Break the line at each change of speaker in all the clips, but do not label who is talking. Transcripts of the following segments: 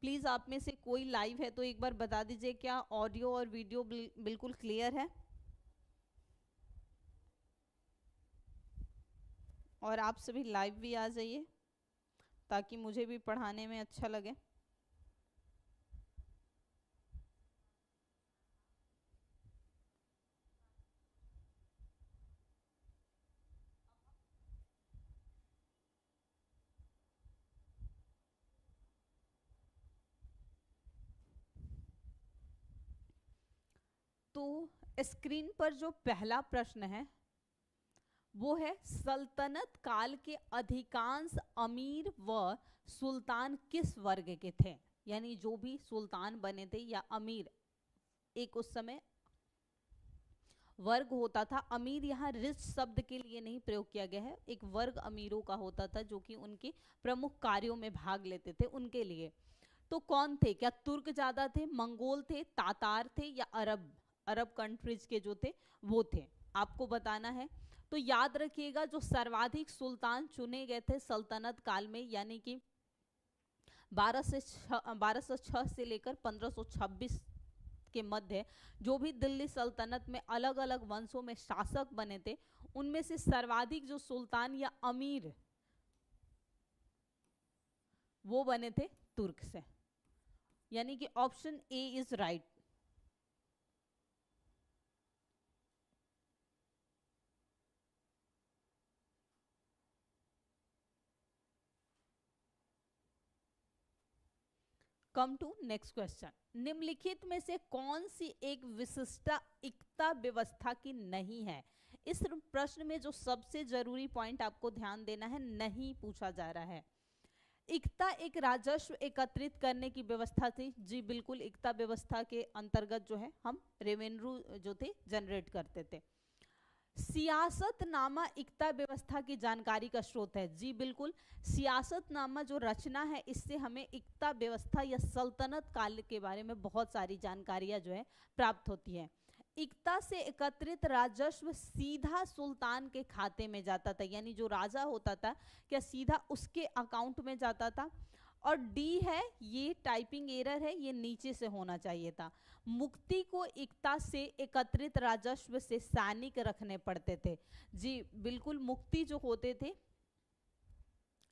Please आप में से कोई लाइव है तो एक बार बता दीजिए, क्या ऑडियो और वीडियो बिल्कुल क्लियर है? और आप सभी लाइव भी आ जाइए ताकि मुझे भी पढ़ाने में अच्छा लगे। तो स्क्रीन पर जो पहला प्रश्न है वो है, सल्तनत काल के अधिकांश अमीर व सुल्तान किस वर्ग के थे? यानी जो भी सुल्तान बने थे या अमीर, एक उस समय वर्ग होता था। अमीर यहाँ रिच शब्द के लिए नहीं प्रयोग किया गया है, एक वर्ग अमीरों का होता था जो कि उनके प्रमुख कार्यों में भाग लेते थे, उनके लिए। तो कौन थे? क्या तुर्क ज्यादा थे, मंगोल थे, तातार थे, या अरब? अरब कंट्रीज के जो थे वो थे, आपको बताना है। तो याद रखिएगा, जो सर्वाधिक सुल्तान चुने गए थे सल्तनत काल में, यानी कि 1206 से लेकर 1526 के मध्य जो भी दिल्ली सल्तनत में अलग अलग वंशों में शासक बने थे, उनमें से सर्वाधिक जो सुल्तान या अमीर वो बने थे तुर्क से। यानी कि option A is right. Come to next question. निम्नलिखित में से कौन सी एक विशिष्टता इक्ता व्यवस्था की नहीं है? इस प्रश्न में जो सबसे जरूरी पॉइंट आपको ध्यान देना है, नहीं पूछा जा रहा है। इक्ता एक राजस्व एकत्रित करने की व्यवस्था थी। जी बिल्कुल, इक्ता व्यवस्था के अंतर्गत जो है हम रेवेन्यू जो थे जनरेट करते थे। सियासतनामा इक्ता व्यवस्था की जानकारी का स्रोत है। जी बिल्कुल, सियासतनामा जो रचना है इससे हमें इक्ता व्यवस्था या सल्तनत काल के बारे में बहुत सारी जानकारियां जो है प्राप्त होती है। इक्ता से एकत्रित राजस्व सीधा सुल्तान के खाते में जाता था, यानी जो राजा होता था क्या सीधा उसके अकाउंट में जाता था। और डी है, ये टाइपिंग एरर है, ये नीचे से होना चाहिए था। मुक्ति को इक्ता से एकत्रित राजस्व से सैनिक रखने पड़ते थे। जी बिल्कुल, मुक्ति जो होते थे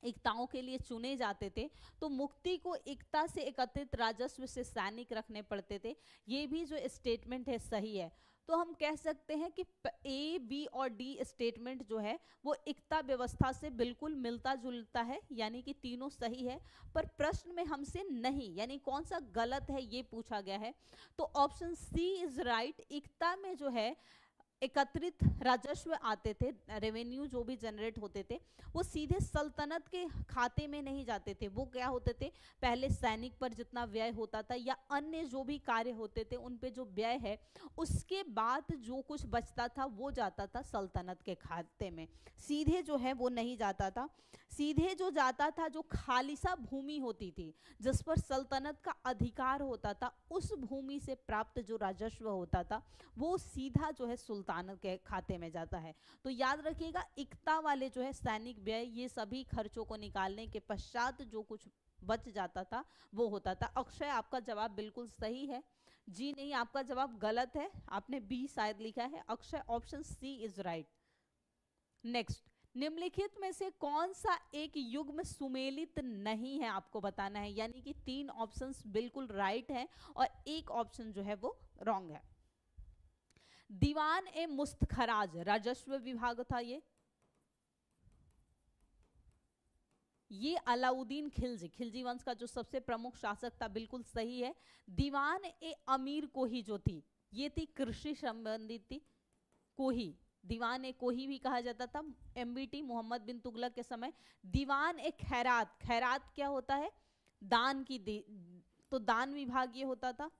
इक्ताओं के लिए चुने जाते थे, तो मुक्ति को इक्ता से एकत्रित राजस्व से सैनिक रखने पड़ते थे। ये भी जो स्टेटमेंट है सही है। तो हम कह सकते हैं कि ए, बी और डी स्टेटमेंट जो है वो इक्ता व्यवस्था से बिल्कुल मिलता जुलता है, यानी कि तीनों सही है। पर प्रश्न में हमसे नहीं, यानी कौन सा गलत है ये पूछा गया है। तो ऑप्शन सी इज राइट। इक्ता में जो है एकत्रित राजस्व आते थे, रेवेन्यू जो भी जनरेट होते थे वो सीधे सल्तनत के खाते में नहीं जाते थे। वो क्या होते थे, पहले सैनिक पर जितना व्यय होता था या अन्य जो भी कार्य होते थे उन पे जो व्यय है, उसके बाद जो कुछ बचता था वो जाता था सल्तनत के खाते में, सीधे जो है वो नहीं जाता था। सीधे जो जाता था, जो खालिसा भूमि होती थी जिस पर सल्तनत का अधिकार होता था, उस भूमि से प्राप्त जो राजस्व होता था वो सीधा जो है सुल्तान के खाते में जाता है। तो याद रखिएगा, इक्ता वाले जो है सैनिक व्यय, ये सभी खर्चों को निकालने के पश्चात जो कुछ बच जाता था वो होता था। अक्षय, आपका जवाब बिल्कुल सही है। जी नहीं, आपका जवाब गलत है, आपने बी शायद लिखा है। Akshay, option C is right. Next, निम्नलिखित में से कौन सा एक युग्म सुमेलित नहीं है, आपको बताना है। यानी कि तीन ऑप्शंस बिल्कुल राइट है और एक ऑप्शन जो है वो रॉन्ग है। दीवान ए मुस्तखराज राजस्व विभाग था। ये अलाउद्दीन खिलजी, खिलजी वंश का जो सबसे प्रमुख शासक था, बिल्कुल सही है। दीवान ए अमीर कोही जो थी, ये थी कृषि संबंधित थी। कोही, दीवान ए कोही भी कहा जाता था एमबीटी मोहम्मद बिन तुगलक के समय। दीवान ए खैरात, खैरात क्या होता है, दान की तो दान विभाग ये होता था।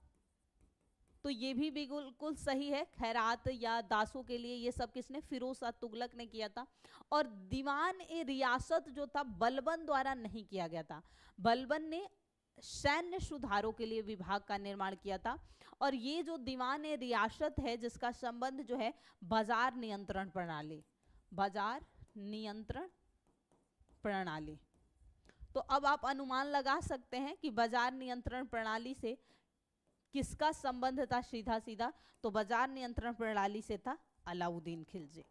तो ये भी बिल्कुल सही है, खैरात या दासों के लिए ये सब किसने, फिरोज शाह तुगलक ने किया था। और दीवान ए रियासत जो था बलबन द्वारा नहीं किया गया था, बलबन ने सैन्य सुधारों के लिए विभाग का निर्माण किया था। और ये जो दीवान ए रियासत है जिसका संबंध जो है बाजार नियंत्रण प्रणाली, बाजार नियंत्रण प्रणाली, तो अब आप अनुमान लगा सकते हैं कि बाजार नियंत्रण प्रणाली से किसका संबंध था सीधा सीधा, तो बाजार नियंत्रण प्रणाली से था अलाउद्दीन खिलजी।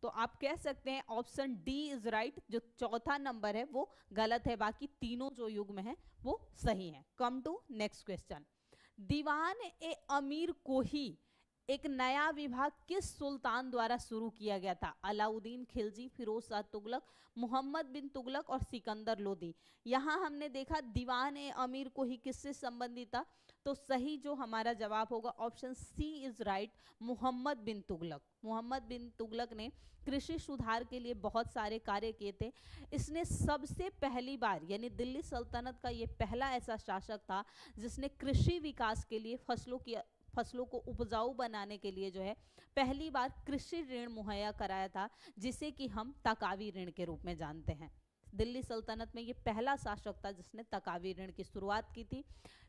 तो आप कह सकते हैं ऑप्शन डी इज राइट, जो चौथा नंबर है वो गलत है, बाकी तीनों जो युग्म है वो सही है। Come to next question. दीवान ए अमीर को ही एक नया विभाग किस सुल्तान द्वारा शुरू किया गया था? अलाउद्दीन खिलजी, फिरोज शाह तुगलक, मोहम्मद बिन तुगलक और सिकंदर लोदी। यहां हमने देखा दीवान ए अमीर को ही किससे संबंधित था, तो सही जो हमारा जवाब होगा option C is right, Mohammad bin Tughlaq. Mohammad bin Tughlaq ने कृषि सुधार के लिए बहुत सारे कार्य किए थे। इसने सबसे पहली बार, यानी दिल्ली सल्तनत का ये पहला ऐसा शासक था जिसने कृषि विकास के लिए फसलों को उपजाऊ बनाने के लिए जो है पहली बार कृषि ऋण मुहैया कराया था, जिसे कि हम तकावी ऋण के रूप में जानते हैं। दिल्ली सल्तनत में ये पहला शासक था जिसने तकावी ऋण की शुरुआत की थी।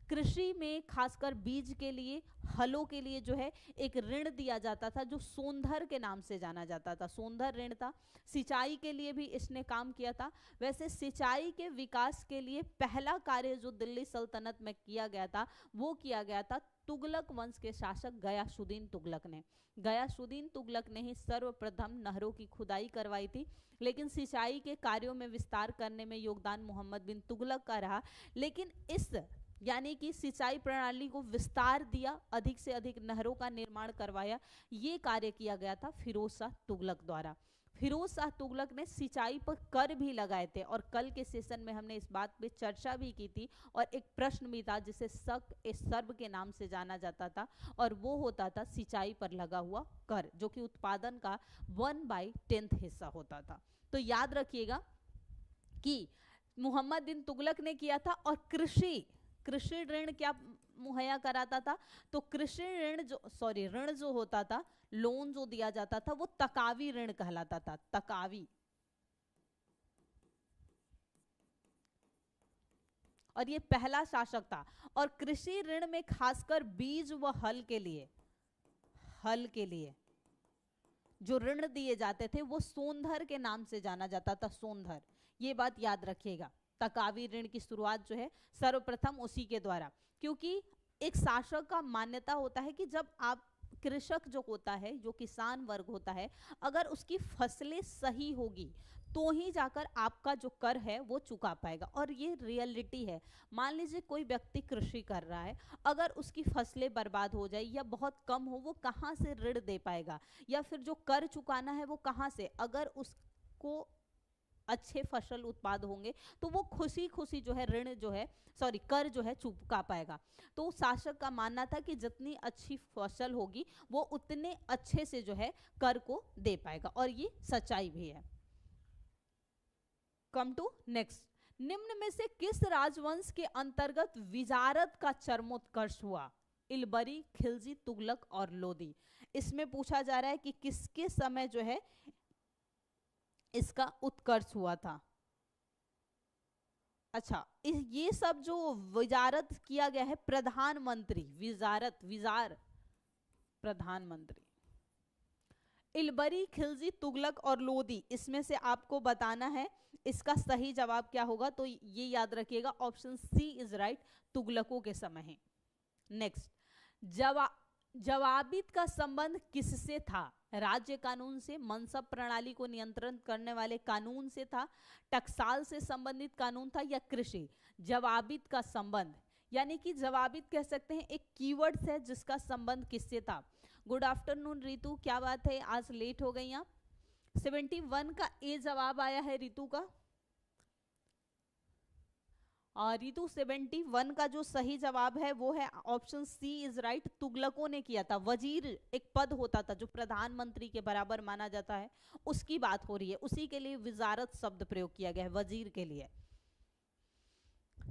कृषि में खासकर बीज के लिए, हलों के लिए जो है एक ऋण दिया जाता था जो सोंधर के नाम से जाना जाता था, सोंधर ऋण था। सिंचाई के लिए भी इसने काम किया था। वैसे सिंचाई के विकास के लिए पहला कार्य जो दिल्ली सल्तनत में किया गया था वो किया गया था तुगलक वंश के शासक गयासुद्दीन तुगलक ने। गयासुद्दीन तुगलक ने ही सर्वप्रथम नहरों की खुदाई करवाई थी, लेकिन सिंचाई के कार्यों में विस्तार करने में योगदान मोहम्मद बिन तुगलक का रहा। लेकिन इस यानी कि सिंचाई प्रणाली को विस्तार दिया, अधिक से अधिक नहरों का निर्माण करवाया, ये कार्य किया गया था फिरोज शाह तुगलक द्वारा। फिरोज शाह तुगलक ने सिंचाई पर कर भी लगाए थे और कल के सेशन में हमने इस बात पे चर्चा भी की थी और एक प्रश्न भी था जिसे शक ए सर्ब के नाम से जाना जाता था, और वो होता था सिंचाई पर लगा हुआ कर, जो कि उत्पादन का 1/10 हिस्सा होता था। तो याद रखिएगा कि मोहम्मद बिन तुगलक ने किया था। और कृषि ऋण क्या मुहैया कराता था, तो कृषि ऋण जो होता था, लोन जो दिया जाता था वो तकावी ऋण कहलाता था, तकावी। और ये पहला शासक था। और कृषि ऋण में खासकर बीज व हल के लिए जो ऋण दिए जाते थे वो सोंधर के नाम से जाना जाता था, सोंधर। ये बात याद रखिएगा। तकावी ऋण की शुरुआत जो है सर्वप्रथम उसी के द्वारा, क्योंकि एक शासक का मान्यता होता है कि जब आप कृषक जो होता है, जो किसान वर्ग होता है, अगर उसकी फसलें सही होगी तो ही जाकर आपका जो कर है वो चुका पाएगा। और ये रियलिटी है। मान लीजिए कोई व्यक्ति कृषि कर रहा है, अगर उसकी फसलें बर्बाद हो जाए या बहुत कम हो, वो कहाँ से ऋण दे पाएगा, या फिर जो कर चुकाना है वो कहाँ से? अगर उसको अच्छे फसल उत्पाद होंगे तो वो खुशी खुशी जो है कर जो है चुका पाएगा। तो शासक का मानना था कि जितनी अच्छी फसल होगी वो उतने अच्छे से जो है कर को दे पाएगा, और ये सच्चाई भी है। Come to next. निम्न में से किस राजवंश के अंतर्गत विजारत का चरमोत्कर्ष हुआ? इलबरी, खिलजी, तुगलक और लोदी। इसमें पूछा जा रहा है कि किसके समय जो है इसका उत्कर्ष हुआ था। अच्छा, ये सब जो विजारत किया गया है, प्रधानमंत्री, विजार प्रधानमंत्री। इलबरी, खिलजी, तुगलक और लोदी, इसमें से आपको बताना है इसका सही जवाब क्या होगा। तो ये याद रखिएगा ऑप्शन सी इज राइट, तुगलकों के समय है। नेक्स्ट, जवाबित का संबंध किससे था? राज्य कानून से, मनसब प्रणाली को नियंत्रण करने वाले कानून से था, टकसाल से संबंधित कानून था, या कृषि? जवाबित का संबंध, यानी कि जवाबित कह सकते हैं एक कीवर्ड है जिसका संबंध किससे था। गुड आफ्टरनून रितु, क्या बात है, आज लेट हो गई आप? 71 का ए जवाब आया है रितु का। और रितु 71 का जो सही जवाब है वो है ऑप्शन सी इज राइट, तुगलकों ने किया था। वजीर एक पद होता था जो प्रधानमंत्री के बराबर माना जाता है, उसकी बात हो रही है, उसी के लिए विजारत शब्द प्रयोग किया गया है, वजीर के लिए।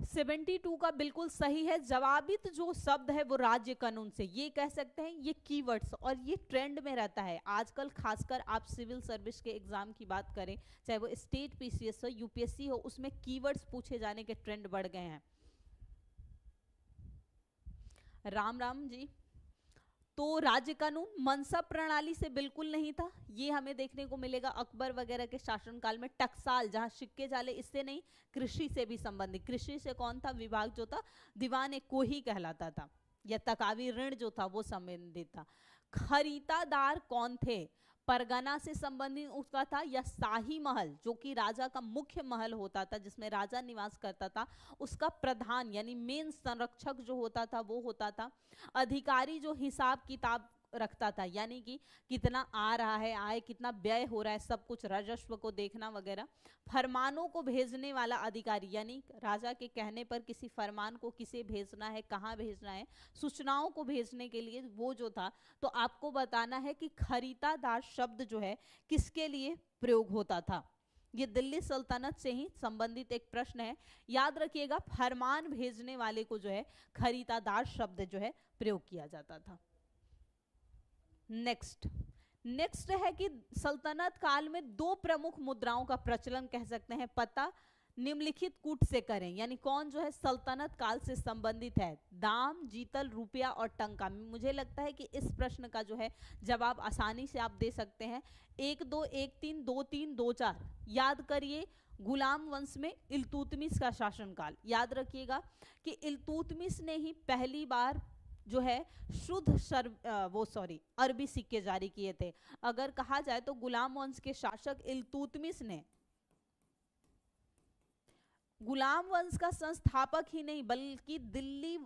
72 का बिल्कुल सही है। जवाबित जो शब्द है वो राज्य कानून से, ये कह सकते हैं ये कीवर्ड्स, और ये ट्रेंड में रहता है आजकल। खासकर आप सिविल सर्विस के एग्जाम की बात करें, चाहे वो स्टेट पीसीएस हो, यूपीएससी हो, उसमें कीवर्ड्स पूछे जाने के ट्रेंड बढ़ गए हैं। राम राम जी। तो राज्य कानून मनसा प्रणाली से बिल्कुल नहीं था, ये हमें देखने को मिलेगा अकबर वगैरह के शासनकाल में। टकसाल जहां सिक्के जाले, इससे नहीं, कृषि से भी संबंधित। कृषि से कौन था विभाग जो था, दीवान को ही कहलाता था, या तकावी ऋण जो था वो संबंधित था। खरीदादार कौन थे, परगना से संबंधित उसका था, या शाही महल जो कि राजा का मुख्य महल होता था जिसमें राजा निवास करता था, उसका प्रधान यानी मेन संरक्षक जो होता था वो होता था। अधिकारी जो हिसाब किताब रखता था, यानी कि कितना आ रहा है आय, कितना व्यय हो रहा है, सब कुछ राजस्व को देखना वगैरह। फरमानों को भेजने वाला अधिकारी, यानी राजा के कहने पर किसी फरमान को किसे भेजना है, कहाँ भेजना है, सूचनाओं को भेजने के लिए वो जो था। तो आपको बताना है कि खरीदादार शब्द जो है किसके लिए प्रयोग होता था। ये दिल्ली सल्तनत से ही संबंधित एक प्रश्न है, याद रखिएगा। फरमान भेजने वाले को जो है खरीदादार शब्द जो है प्रयोग किया जाता था। नेक्स्ट है कि सल्तनत काल में दो प्रमुख मुद्राओं का प्रचलन कह सकते हैं, पता निम्नलिखित कूट से करें, यानी कौन जो है सल्तनत काल से संबंधित है, दाम, जीतल, रुपया और टंका। मुझे लगता है कि इस प्रश्न का जो है जवाब आसानी से आप दे सकते हैं। 1 2 1 3 2 3 2 4 याद करिए। गुलाम वंश में इल्तुतमिश का शासनकाल, याद रखिएगा कि इल्तुतमिश ने ही पहली बार जो है अरबी सिक्के जारी किए थे। अगर कहा जाए तो गुलाम वंश के शासक इल्तुतमिश ने गुलाम वंश का संस्थापक ही नहीं बल्कि दिल्ली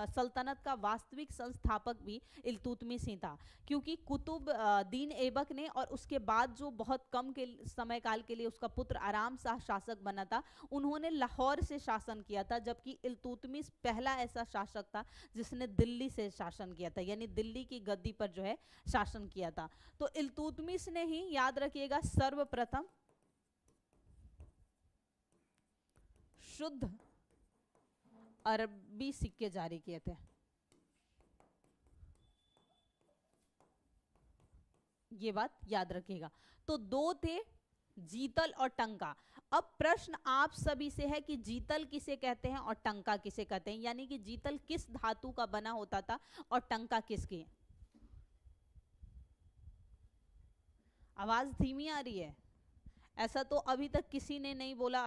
सल्तनत का वास्तविक संस्थापक भी इल्तुतमिश ही था, क्योंकि कुतुब दीन ऐबक ने और उसके बाद जो बहुत कम के समय काल के लिए उसका पुत्र आराम शाह शासक बना था, उन्होंने लाहौर से शासन किया था, जबकि इल्तुतमिश पहला ऐसा शासक था जिसने दिल्ली से शासन किया था, यानी दिल्ली की गद्दी पर जो है शासन किया था। तो इल्तुतमिश ने ही, याद रखिएगा, सर्वप्रथम शुद्ध अरबी सिक्के जारी किए थे। ये बात याद रखिएगा। तो दो थे, जीतल और टंका। अब प्रश्न आप सभी से है कि जीतल किसे कहते हैं और टंका किसे कहते हैं, यानी कि जीतल किस धातु का बना होता था और टंका किसकी। आवाज धीमी आ रही है, ऐसा तो अभी तक किसी ने नहीं बोला।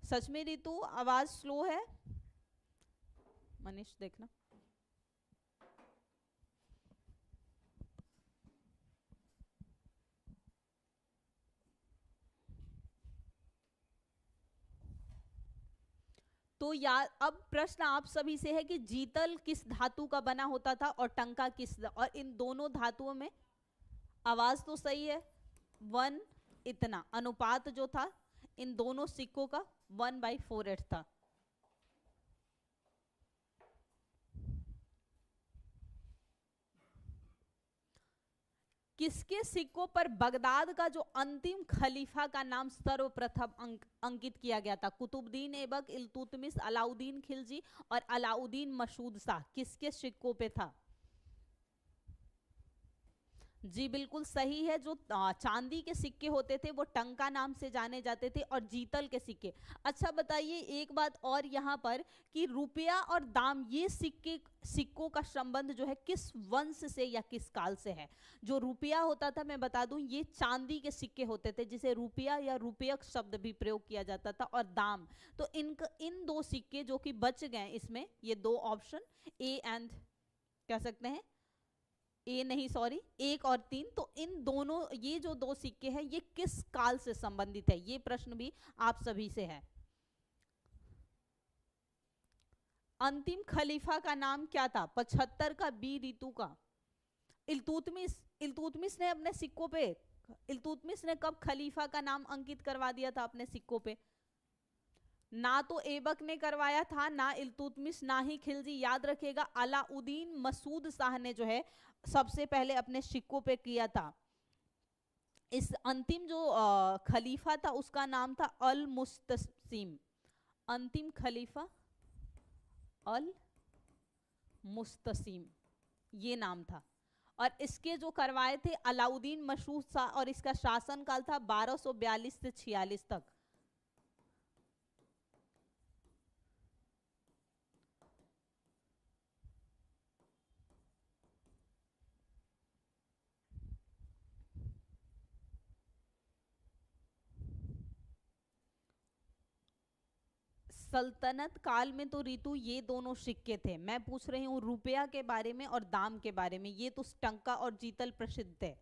सच में ऋतु आवाज स्लो है, मनीष देखना। तो यार अब प्रश्न आप सभी से है कि जीतल किस धातु का बना होता था और टंका किस, और इन दोनों धातुओं में आवाज तो सही है 1 इतना अनुपात जो था इन दोनों सिक्कों का 1/4 था। किसके सिक्कों पर बगदाद का जो अंतिम खलीफा का नाम सर्वप्रथम अंकित किया गया था? कुतुबुद्दीन ऐबक, इल्तुतमिश, अलाउद्दीन खिलजी और अलाउद्दीन मसूद शाह, किसके सिक्कों पे था? जी बिल्कुल सही है। जो चांदी के सिक्के होते थे वो टंका नाम से जाने जाते थे, और जीतल के सिक्के। अच्छा बताइए एक बात और यहाँ पर कि रुपया और दाम, ये सिक्कों का संबंध जो है किस वंश से या किस काल से है? जो रुपया होता था, मैं बता दूं, ये चांदी के सिक्के होते थे जिसे रुपया या रुपयक शब्द भी प्रयोग किया जाता था। और दाम, तो इन दो सिक्के जो कि बच गए इसमें, ये दो ऑप्शन ए एंड कह सकते हैं, ए नहीं सॉरी 1 और 3, तो इन दोनों, ये जो दो सिक्के हैं ये किस काल से संबंधित है? ये प्रश्न भी आप सभी से है। अंतिम खलीफा का नाम क्या था 75 का बी ऋतु का? इल्तुतमिश ने अपने सिक्कों पे, इल्तुतमिश ने कब खलीफा का नाम अंकित करवा दिया था अपने सिक्कों पे? ना तो ऐबक ने करवाया था, ना इल्तुतमिश, ना ही खिलजी। याद रखिएगा अलाउद्दीन मसूद शाह ने जो है सबसे पहले अपने सिक्कों पे किया था। इस अंतिम जो खलीफा था उसका नाम था अल मुस्तसीम। अंतिम खलीफा अल मुस्तसीम ये नाम था, और इसके जो करवाए थे अलाउद्दीन मसूद शाह, और इसका शासनकाल था 1242 से 46 तक। . सल्तनत काल में तो ऋतु ये दोनों सिक्के थे, मैं पूछ रही हूँ रुपया के बारे में और दाम के बारे में, ये तो टंका और जीतल प्रसिद्ध थे।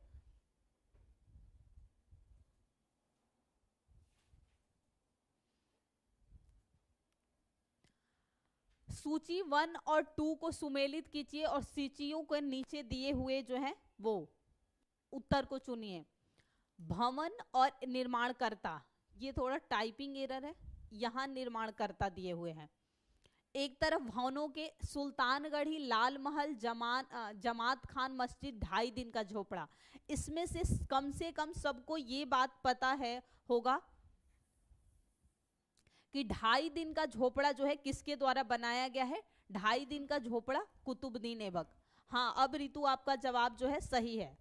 सूची 1 और 2 को सुमेलित कीजिए और सूचियों के नीचे दिए हुए जो है वो उत्तर को चुनिए। भवन और निर्माणकर्ता, ये थोड़ा टाइपिंग एरर है, यहां निर्माणकर्ता दिए हुए हैं। एक तरफ भवनों के सुल्तानगढ़ी, लाल महल, जमात खान मस्जिद, 2.5 दिन का झोपड़ा। इसमें से कम सबको ये बात पता है होगा कि 2.5 दिन का झोपड़ा जो है किसके द्वारा बनाया गया है? 2.5 दिन का झोपड़ा कुतुबुद्दीन ऐबक। हाँ, अब ऋतु आपका जवाब जो है सही है।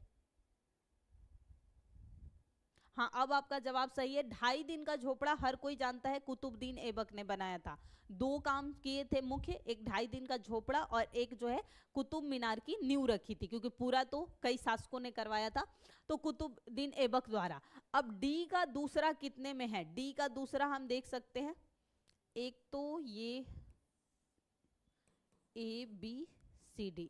हाँ, अब आपका जवाब सही है। 2.5 दिन का झोपड़ा हर कोई जानता है कुतुबुद्दीन ऐबक ने बनाया था। 2 काम किए थे मुख्य, एक 2.5 दिन का झोपड़ा और एक जो है कुतुब मीनार की नींव रखी थी, क्योंकि पूरा तो कई शासकों ने करवाया था, तो कुतुबुद्दीन ऐबक द्वारा। अब डी का दूसरा कितने में है? डी का दूसरा हम देख सकते हैं, एक तो ये ABCD,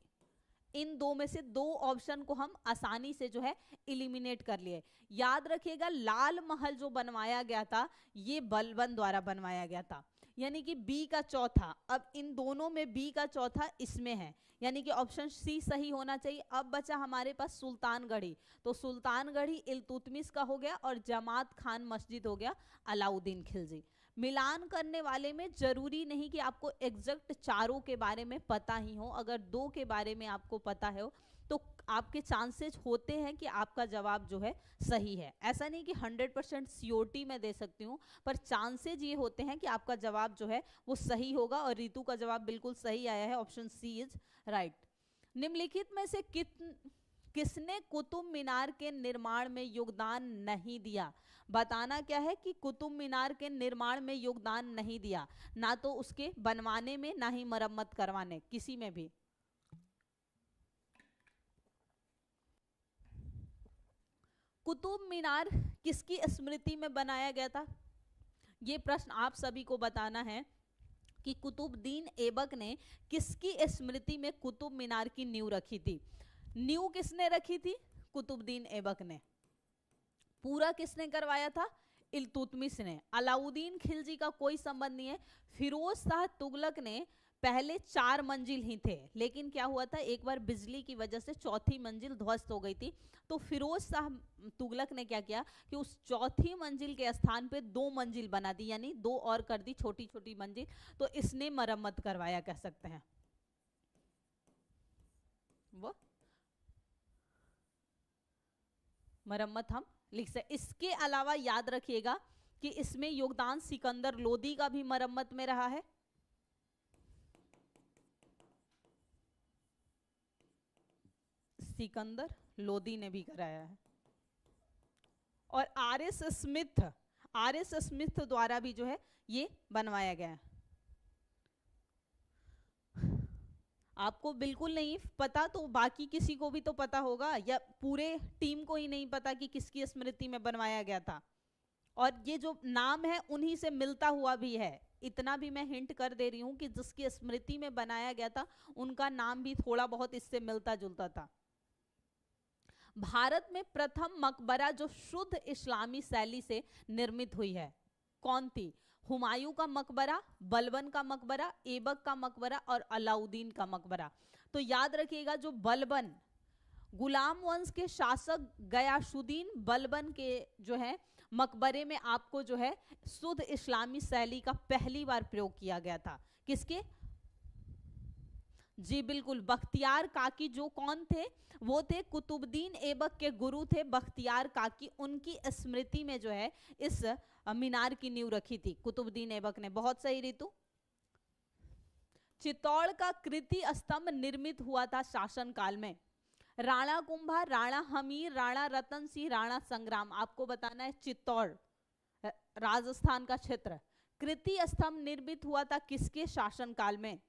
इन 2 में से 2 ऑप्शन को हम आसानी से जो है इलिमिनेट कर लिए। याद रखिएगा, लाल महल जो बनवाया गया था ये बलबन द्वारा बनवाया गया था, यानी कि बी का चौथा। अब इन दोनों में बी का चौथा इसमें है, यानी कि ऑप्शन सी सही होना चाहिए। अब बचा हमारे पास सुल्तानगढ़ी, तो सुल्तानगढ़ी इल्तुतमिश का हो गया और जमात खान मस्जिद हो गया अलाउद्दीन खिलजी। मिलान करने वाले में जरूरी नहीं कि आपको एग्जैक्ट चारों के बारे में पता ही हो, अगर 2 के बारे में आपको पता है तो आपके चांसेस होते हैं कि आपका जवाब जो है सही है। ऐसा नहीं कि 100% श्योरिटी मैं दे सकती हूँ, पर चांसेस ये होते हैं कि आपका जवाब जो है वो सही होगा, और ऋतु का जवाब बिल्कुल सही आया है, ऑप्शन सी इज राइट। निम्नलिखित में से किसने कुतुब मीनार के निर्माण में योगदान नहीं दिया? बताना क्या है कि कुतुब मीनार के निर्माण में योगदान नहीं दिया, ना तो उसके बनवाने में, ना ही मरम्मत करवाने, किसी में भी। कुतुब मीनार किसकी स्मृति में बनाया गया था? ये प्रश्न आप सभी को बताना है कि कुतुबुद्दीन ऐबक ने किसकी स्मृति में कुतुब मीनार की नींव रखी थी? नींव किसने रखी थी? कुतुबुद्दीन ऐबक ने। पूरा किसने करवाया था? इल्तुतमिश ने। अलाउद्दीन खिलजी का कोई संबंध नहीं है। फिरोज शाह तुगलक ने पहले 4 मंजिल ही थे, लेकिन क्या हुआ था, एक बार बिजली की वजह से 4थी मंजिल ध्वस्त हो गई थी, तो फिरोज शाह तुगलक ने क्या किया कि उस 4थी मंजिल के स्थान पे 2 मंजिल बना दी, यानी 2 और कर दी छोटी छोटी मंजिल, तो इसने मरम्मत करवाया कह सकते हैं वो मरम्मत हम लिख सकते। इसके अलावा याद रखिएगा कि इसमें योगदान सिकंदर लोदी का भी मरम्मत में रहा है, सिकंदर लोदी ने भी कराया है, और आर.एस. स्मिथ द्वारा भी जो है ये बनवाया गया है। आपको बिल्कुल नहीं पता तो बाकी किसी को भी तो पता होगा, या पूरे टीम को ही नहीं पता कि किसकी स्मृति में बनवाया गया था, और ये जो नाम है उन्हीं से मिलता हुआ भी है। इतना भी मैं हिंट कर दे रही हूं कि जिसकी स्मृति में बनाया गया था उनका नाम भी थोड़ा बहुत इससे मिलता जुलता था। भारत में प्रथम मकबरा जो शुद्ध इस्लामी शैली से निर्मित हुई है कौन थी? हुमायूं का मकबरा, बलबन का मकबरा, ऐबक का मकबरा और अलाउद्दीन का मकबरा। तो याद रखिएगा, जो बलबन गुलाम वंश के शासक गयासुद्दीन बलबन के जो है मकबरे में आपको जो है शुद्ध इस्लामी शैली का पहली बार प्रयोग किया गया था। किसके? जी बिल्कुल, बख्तियार काकी, जो कौन थे? वो थे कुतुबुद्दीन ऐबक के गुरु थे बख्तियार काकी, उनकी स्मृति में जो है इस मीनार की नींव रखी थी कुतुबुद्दीन ऐबक ने। बहुत सही ऋतु। चित्तौड़ का कृति स्तंभ निर्मित हुआ था शासन काल में? राणा कुंभा, राणा हमीर, राणा रतन सिंह, राणा संग्राम। आपको बताना है चित्तौड़ राजस्थान का क्षेत्र। कृति स्तंभ निर्मित हुआ था किसके शासन काल में?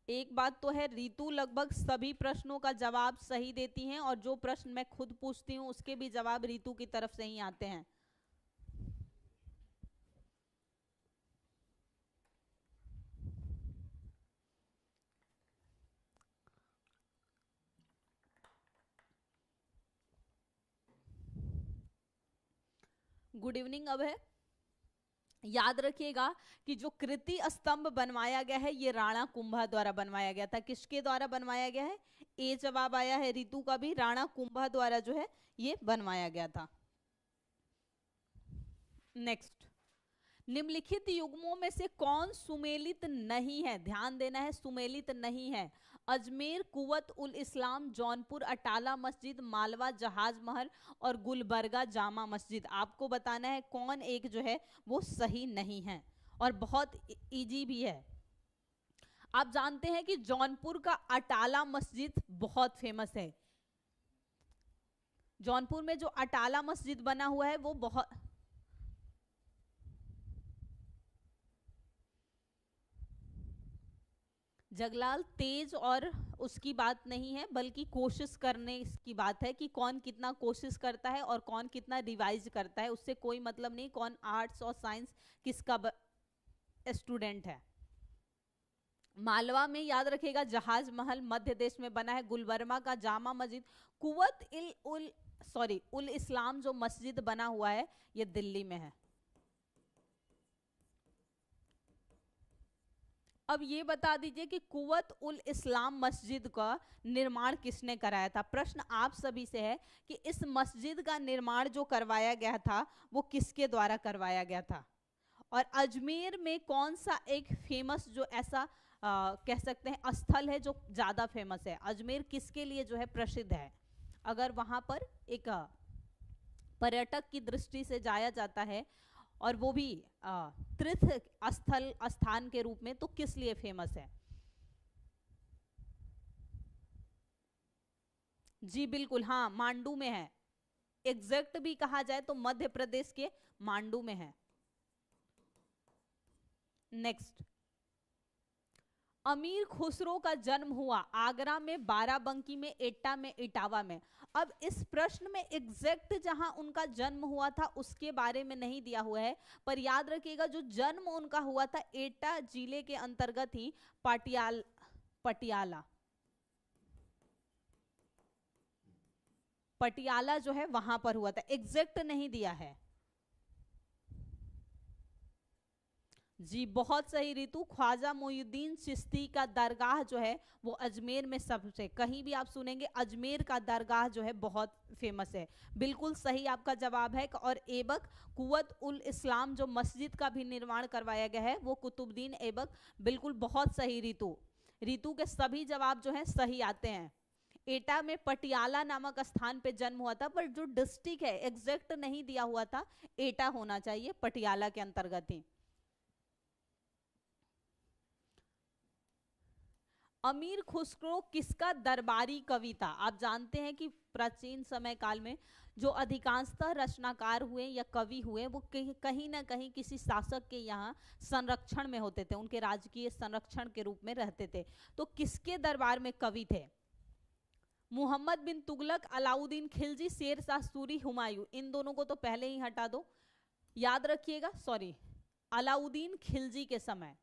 एक बात तो है, ऋतु लगभग सभी प्रश्नों का जवाब सही देती हैं, और जो प्रश्न मैं खुद पूछती हूँ उसके भी जवाब ऋतु की तरफ से ही आते हैं। Good evening. अब है, याद रखिएगा कि जो कृति स्तंभ बनवाया गया है ये राणा कुंभा द्वारा बनवाया गया था। किसके द्वारा बनवाया गया है? ए जवाब आया है रितु का भी, राणा कुंभा द्वारा जो है ये बनवाया गया था। नेक्स्ट, निम्नलिखित युग्मों में से कौन सुमेलित नहीं है? ध्यान देना है, सुमेलित नहीं है। अजमेर, कुवत उल इस्लाम, जौनपुर अटाला मस्जिद, मालवा जहाज महल और गुलबर्गा जामा मस्जिद। आपको बताना है कौन एक जो है वो सही नहीं है, और बहुत इजी भी है। आप जानते हैं कि जौनपुर का अटाला मस्जिद बहुत फेमस है। जौनपुर में जो अटाला मस्जिद बना हुआ है वो बहुत, जगलाल तेज और उसकी बात नहीं है, बल्कि कोशिश करने की बात है कि कौन कितना कोशिश करता है और कौन कितना रिवाइज करता है। उससे कोई मतलब नहीं कौन आर्ट्स और साइंस किसका स्टूडेंट है। मालवा में याद रखेगा जहाज महल मध्य देश में बना है। गुलबर्गा का जामा मस्जिद, कुवत उल इस्लाम जो मस्जिद बना हुआ है ये दिल्ली में है। अब ये बता दीजिए कि कुवत उल इस्लाम मस्जिद का निर्माण किसने कराया था? प्रश्न आप सभी से है कि इस मस्जिद का निर्माण जो करवाया गया था वो किसके द्वारा करवाया गया था? और अजमेर में कौन सा एक फेमस जो ऐसा कह सकते हैं स्थल है जो ज्यादा फेमस है? अजमेर किसके लिए जो है प्रसिद्ध है? अगर वहां पर एक पर्यटक की दृष्टि से जाया जाता है और वो भी तीर्थ स्थल स्थान के रूप में, तो किस लिए फेमस है? जी बिल्कुल, हाँ मांडू में है। एग्जैक्ट भी कहा जाए तो मध्य प्रदेश के मांडू में है। नेक्स्ट, अमीर खुसरो का जन्म हुआ आगरा में, बाराबंकी में, एटा में, इटावा में। अब इस प्रश्न में एग्जैक्ट जहां उनका जन्म हुआ था उसके बारे में नहीं दिया हुआ है, पर याद रखिएगा जो जन्म उनका हुआ था एटा जिले के अंतर्गत ही पटियाला जो है वहां पर हुआ था। एग्जैक्ट नहीं दिया है। जी बहुत सही रितु, ख्वाजा मोइनुद्दीन चिश्ती का दरगाह जो है वो अजमेर में, सबसे कहीं भी आप सुनेंगे अजमेर का दरगाह जो है बहुत फेमस है। बिल्कुल सही आपका जवाब है। और ऐबक कुवत उल इस्लाम जो मस्जिद का भी निर्माण करवाया गया है वो कुतुबुद्दीन ऐबक। बिल्कुल बहुत सही रितु, रितु के सभी जवाब जो है सही आते हैं। एटा में पटियाला नामक स्थान पे जन्म हुआ था, पर जो डिस्ट्रिक्ट है एग्जैक्ट नहीं दिया हुआ था, एटा होना चाहिए, पटियाला के अंतर्गत ही। अमीर खुसरो किसका दरबारी कवि था? आप जानते हैं कि प्राचीन समय काल में जो अधिकांशतः रचनाकार हुए या कवि हुए वो कहीं ना कहीं किसी शासक के यहाँ संरक्षण में होते थे, उनके राजकीय संरक्षण के रूप में रहते थे। तो किसके दरबार में कवि थे? मुहम्मद बिन तुगलक, अलाउद्दीन खिलजी, शेर शाह सूरी, हुमायूं। इन दोनों को तो पहले ही हटा दो, याद रखिएगा, सॉरी अलाउद्दीन खिलजी के समय।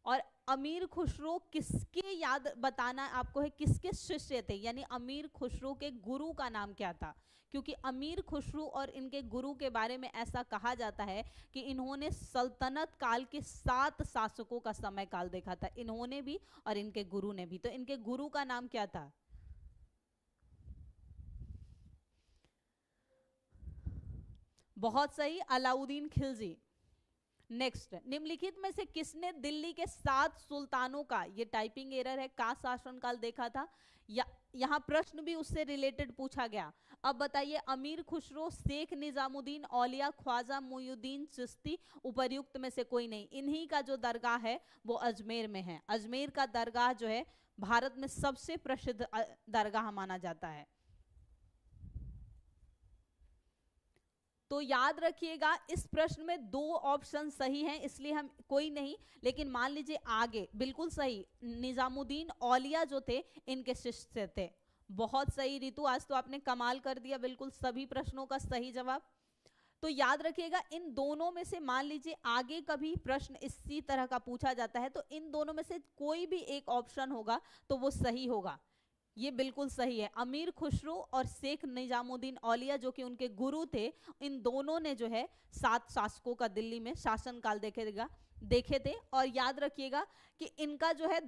और अमीर खुसरो किसके, याद बताना आपको है, किसके शिष्य थे? यानी अमीर खुसरो के गुरु का नाम क्या था? क्योंकि अमीर खुसरो और इनके गुरु के बारे में ऐसा कहा जाता है कि इन्होंने सल्तनत काल के 7 शासकों का समय काल देखा था, इन्होंने भी और इनके गुरु ने भी। तो इनके गुरु का नाम क्या था? बहुत सही, अलाउद्दीन खिलजी। नेक्स्ट, निम्नलिखित में से किसने दिल्ली के 7 सुल्तानों का, ये टाइपिंग एरर है, का शासनकाल देखा था? यहाँ प्रश्न भी उससे रिलेटेड पूछा गया। अब बताइए, अमीर खुसरो, शेख निजामुद्दीन औलिया, ख्वाजा मोइनुद्दीन चिश्ती, उपर्युक्त में से कोई नहीं। इन्हीं का जो दरगाह है वो अजमेर में है। अजमेर का दरगाह जो है भारत में सबसे प्रसिद्ध दरगाह माना जाता है। तो याद रखिएगा इस प्रश्न में 2 ऑप्शन सही हैं, इसलिए हम कोई नहीं, लेकिन मान लीजिए आगे बिल्कुल सही, निजामुद्दीन औलिया जो थे इनके शिष्य थे। बहुत सही रितु, आज तो आपने कमाल कर दिया, बिल्कुल सभी प्रश्नों का सही जवाब। तो याद रखिएगा इन दोनों में से मान लीजिए आगे कभी प्रश्न इसी तरह का पूछा जाता है तो इन दोनों में से कोई भी एक ऑप्शन होगा तो वो सही होगा। ये बिल्कुल सही है। अमीर खुसरो और शेख निजामुद्दीन औलिया जो कि उनके गुरु थे, इन दोनों ने जो है 7 शासकों का दिल्ली में शासनकाल देखे थे। और याद रखिएगा कि इनका जो है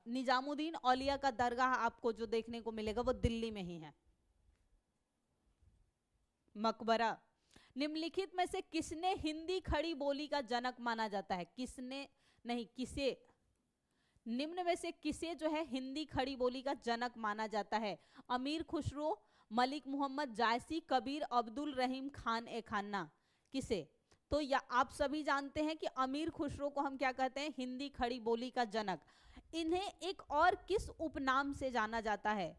निजामुद्दीन औलिया का दरगाह आपको जो देखने को मिलेगा वो दिल्ली में ही है। मकबरा। निम्नलिखित में से किसने हिंदी खड़ी बोली का जनक माना जाता है? किसने नहीं, किसे, निम्न में से किसे जो है हिंदी खड़ी बोली का जनक माना जाता है? अमीर खुसरो, मलिक मोहम्मद जायसी, कबीर अब्दुल रहीम खान ए खाना, किसे? तो या आप सभी जानते हैं कि अमीर खुसरो को हम क्या कहते हैं? हिंदी खड़ी बोली का जनक। इन्हें एक और किस उपनाम से जाना जाता है?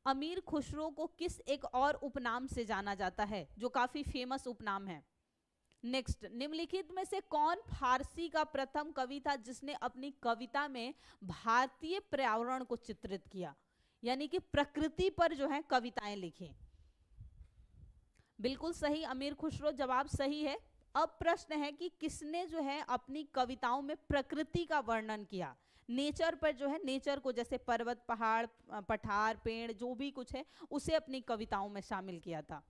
अमीर खुसरो को किस एक और उपनाम से जाना जाता है जो काफी फेमस उपनाम है? नेक्स्ट, निम्नलिखित में से कौन फारसी का प्रथम कवि था जिसने अपनी कविता में भारतीय पर्यावरण को चित्रित किया, यानी कि प्रकृति पर जो है कविताएं लिखी? बिल्कुल सही, अमीर खुसरो, जवाब सही है। अब प्रश्न है कि किसने जो है अपनी कविताओं में प्रकृति का वर्णन किया, नेचर पर जो है, नेचर को जैसे पर्वत, पहाड़, पठार, पेड़, जो भी कुछ है उसे अपनी कविताओं में शामिल किया था?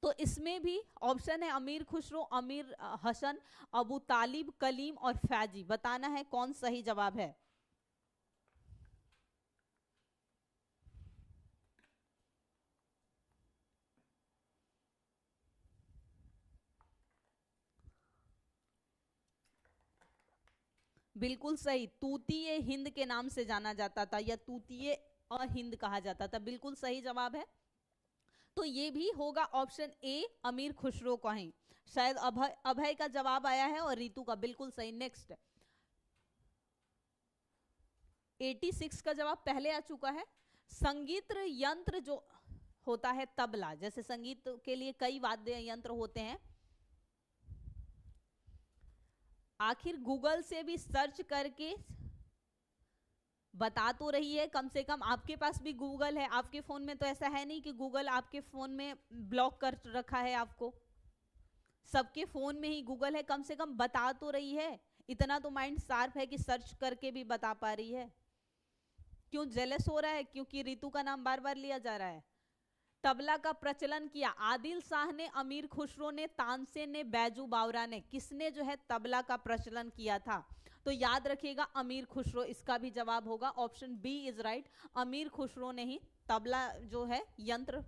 तो इसमें भी ऑप्शन है अमीर खुसरो, अमीर हसन, अबू तालिब, कलीम और फैजी। बताना है कौन सही जवाब है। बिल्कुल सही, तूतीय हिंद के नाम से जाना जाता था या तूतीय हिंद कहा जाता था। बिल्कुल सही जवाब है। तो ये भी होगा ऑप्शन ए, अमीर खुसरो का ही। शायद अभय का जवाब आया है और रितु का। बिल्कुल सही। नेक्स्ट, 86 का जवाब पहले आ चुका है। संगीत यंत्र जो होता है तबला, जैसे संगीत के लिए कई वाद्य यंत्र होते हैं, आखिर गूगल से भी सर्च करके बता तो रही है, कम से कम आपके पास भी गूगल है, आपके फोन में तो ऐसा है नहीं कि गूगल आपके फोन में ब्लॉक कर रखा है आपको, सबके फोन में ही गूगल है, कम से कम बता तो रही है। इतना तो माइंड शार्प है कि सर्च करके भी बता पा रही है। क्यों जेलस हो रहा है? क्योंकि रितु का नाम बार बार लिया जा रहा है। तबला का प्रचलन किया आदिल शाह ने, अमीर खुसरो ने, तानसेन ने, बैजू बावरा ने, किसने जो है तबला का प्रचलन किया था? तो याद रखिएगा अमीर खुसरो, इसका भी जवाब होगा ऑप्शन बी इज राइट। अमीर खुसरो ने ही तबला जो है यंत्र,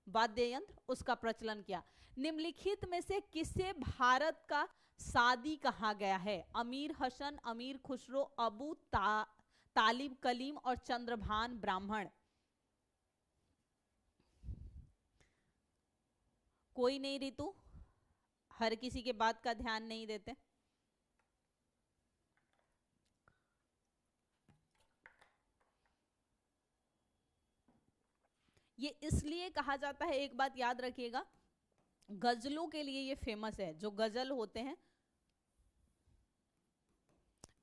वाद्य यंत्र, उसका प्रचलन किया। निम्नलिखित में से किसे भारत का सादी कहा गया है? अमीर हसन, अमीर खुसरो, अबू तालिब, कलीम और चंद्रभान ब्राह्मण। कोई नहीं रितु, हर किसी के बात का ध्यान नहीं देते। ये इसलिए कहा जाता है, एक बात याद रखिएगा, गजलों के लिए ये फेमस है, जो गजल होते हैं,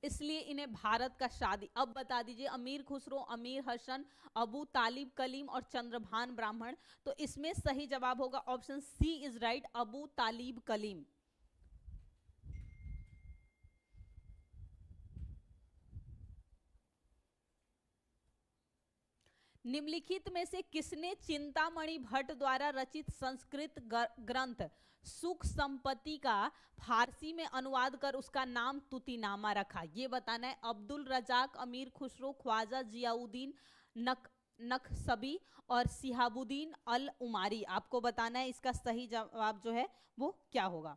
इसलिए इन्हें भारत का शादी। अब बता दीजिए, अमीर खुसरो, अमीर हसन, अबू तालिब, कलीम और चंद्रभान ब्राह्मण। तो इसमें सही जवाब होगा option C is right, Abu Talib Kalim. निम्नलिखित में से किसने चिंतामणि भट्ट द्वारा रचित संस्कृत ग्रंथ सुख संपत्ति का फारसी में अनुवाद कर उसका नाम तुतीनामा रखा? ये बताना है। अब्दुल रजाक, अमीर खुसरो, ख्वाजा जियाउद्दीन नक्शबी और सिहाबुद्दीन अल उमारी। आपको बताना है इसका सही जवाब जो है वो क्या होगा।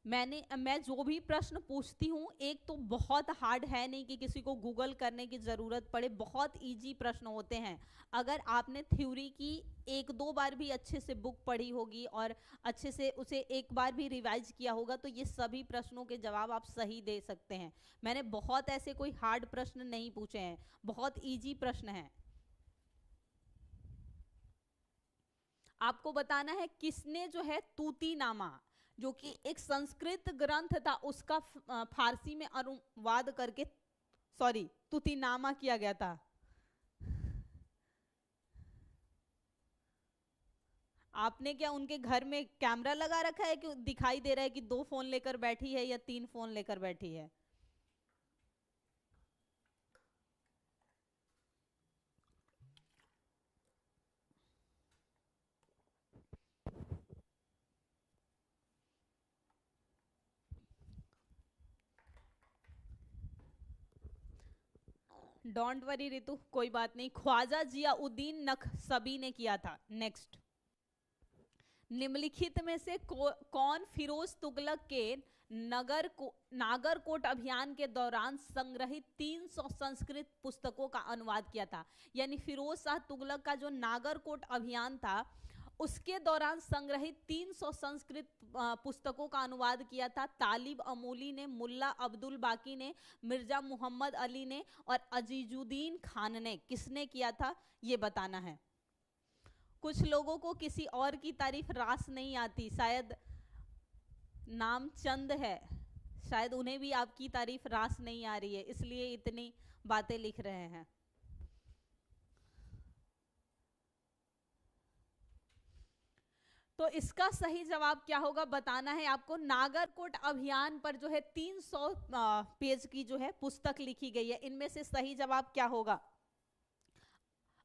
मैं जो भी प्रश्न पूछती हूँ, एक तो बहुत हार्ड है नहीं कि किसी को गूगल करने की ज़रूरत पड़े, बहुत इजी प्रश्न होते हैं। अगर आपने थ्योरी की एक दो बार भी अच्छे से बुक पढ़ी होगी और अच्छे से उसे एक बार भी रिवाइज किया होगा तो ये सभी प्रश्नों के जवाब आप सही दे सकते हैं। मैंने बहुत ऐसे कोई हार्ड प्रश्न नहीं पूछे हैं, बहुत ईजी प्रश्न हैं। आपको बताना है किसने जो है तूतीनामा, जो कि एक संस्कृत ग्रंथ था, उसका फारसी में अनुवाद करके, सॉरी, तुतीनामा किया गया था। आपने क्या उनके घर में कैमरा लगा रखा है कि दिखाई दे रहा है कि 2 फोन लेकर बैठी है या 3 फोन लेकर बैठी है? डोंट वरी रितु, कोई बात नहीं। ख्वाजा जियाउद्दीन नक्शबी ने किया था। नेक्स्ट, निम्नलिखित में से कौन फिरोज तुगलक के नागरकोट अभियान के दौरान संग्रहित 300 संस्कृत पुस्तकों का अनुवाद किया था? यानी फिरोज शाह तुगलक का जो नागरकोट अभियान था उसके दौरान संग्रहित 300 संस्कृत पुस्तकों का अनुवाद किया था। तालिब अमोली ने, मुल्ला अब्दुल बाकी ने, मिर्जा मोहम्मद अली ने और अजीजुद्दीन खान ने। किसने किया था ये बताना है। कुछ लोगों को किसी और की तारीफ रास नहीं आती, शायद नाम चंद है, शायद उन्हें भी आपकी तारीफ रास नहीं आ रही है, इसलिए इतनी बातें लिख रहे हैं। तो इसका सही जवाब क्या होगा बताना है आपको। नागरकोट अभियान पर जो है 300 पेज की जो है पुस्तक लिखी गई है। इनमें से सही जवाब क्या होगा?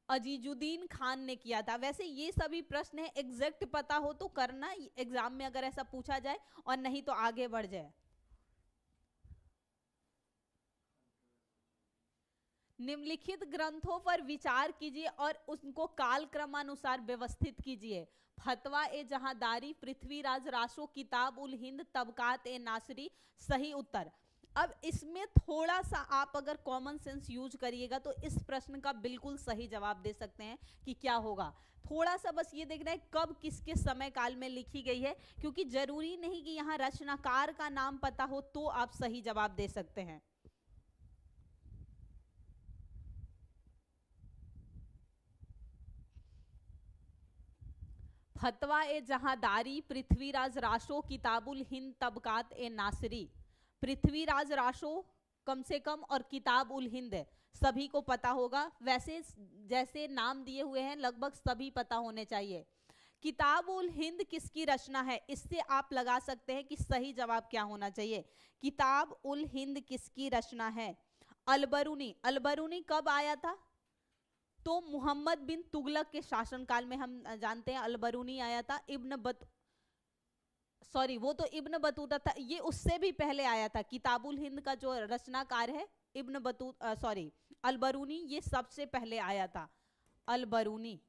अजीजुद्दीन खान ने किया था। वैसे ये सभी प्रश्न है, एग्जैक्ट पता हो तो करना एग्जाम में, अगर ऐसा पूछा जाए, और नहीं तो आगे बढ़ जाए। निम्नलिखित ग्रंथों पर विचार कीजिए और उनको कालक्रमानुसार व्यवस्थित कीजिए। फतवा ए जहांदारी, पृथ्वीराज रासो, किताब उल हिंद, तबकात ए नासरी। सही उत्तर। अब इसमें थोड़ा सा आप अगर कॉमन सेंस यूज करिएगा तो इस प्रश्न का बिल्कुल सही जवाब दे सकते हैं कि क्या होगा। थोड़ा सा बस ये देखना है कब किसके समय काल में लिखी गई है, क्योंकि जरूरी नहीं कि यहाँ रचनाकार का नाम पता हो तो आप सही जवाब दे सकते हैं। फतवा ए जहांदारी, पृथ्वीराज रासो, किताबुल हिंद, तबकात ए नासरी। पृथ्वीराज रासो कम से कम और किताब उल हिंद सभी को पता होगा। वैसे जैसे नाम दिए हुए हैं लगभग सभी पता होने चाहिए। किताब उल हिंद किसकी रचना है? इससे आप लगा सकते हैं कि सही जवाब क्या होना चाहिए। किताब उल हिंद किसकी रचना है? अलबरूनी। अलबरूनी कब आया था? तो मोहम्मद बिन तुगलक के शासनकाल में हम जानते हैं अलबरूनी आया था। वो तो इब्न बतूता था, ये उससे भी पहले आया था। किताबुल हिंद का जो रचनाकार है अलबरूनी, ये सबसे पहले आया था अलबरूनी।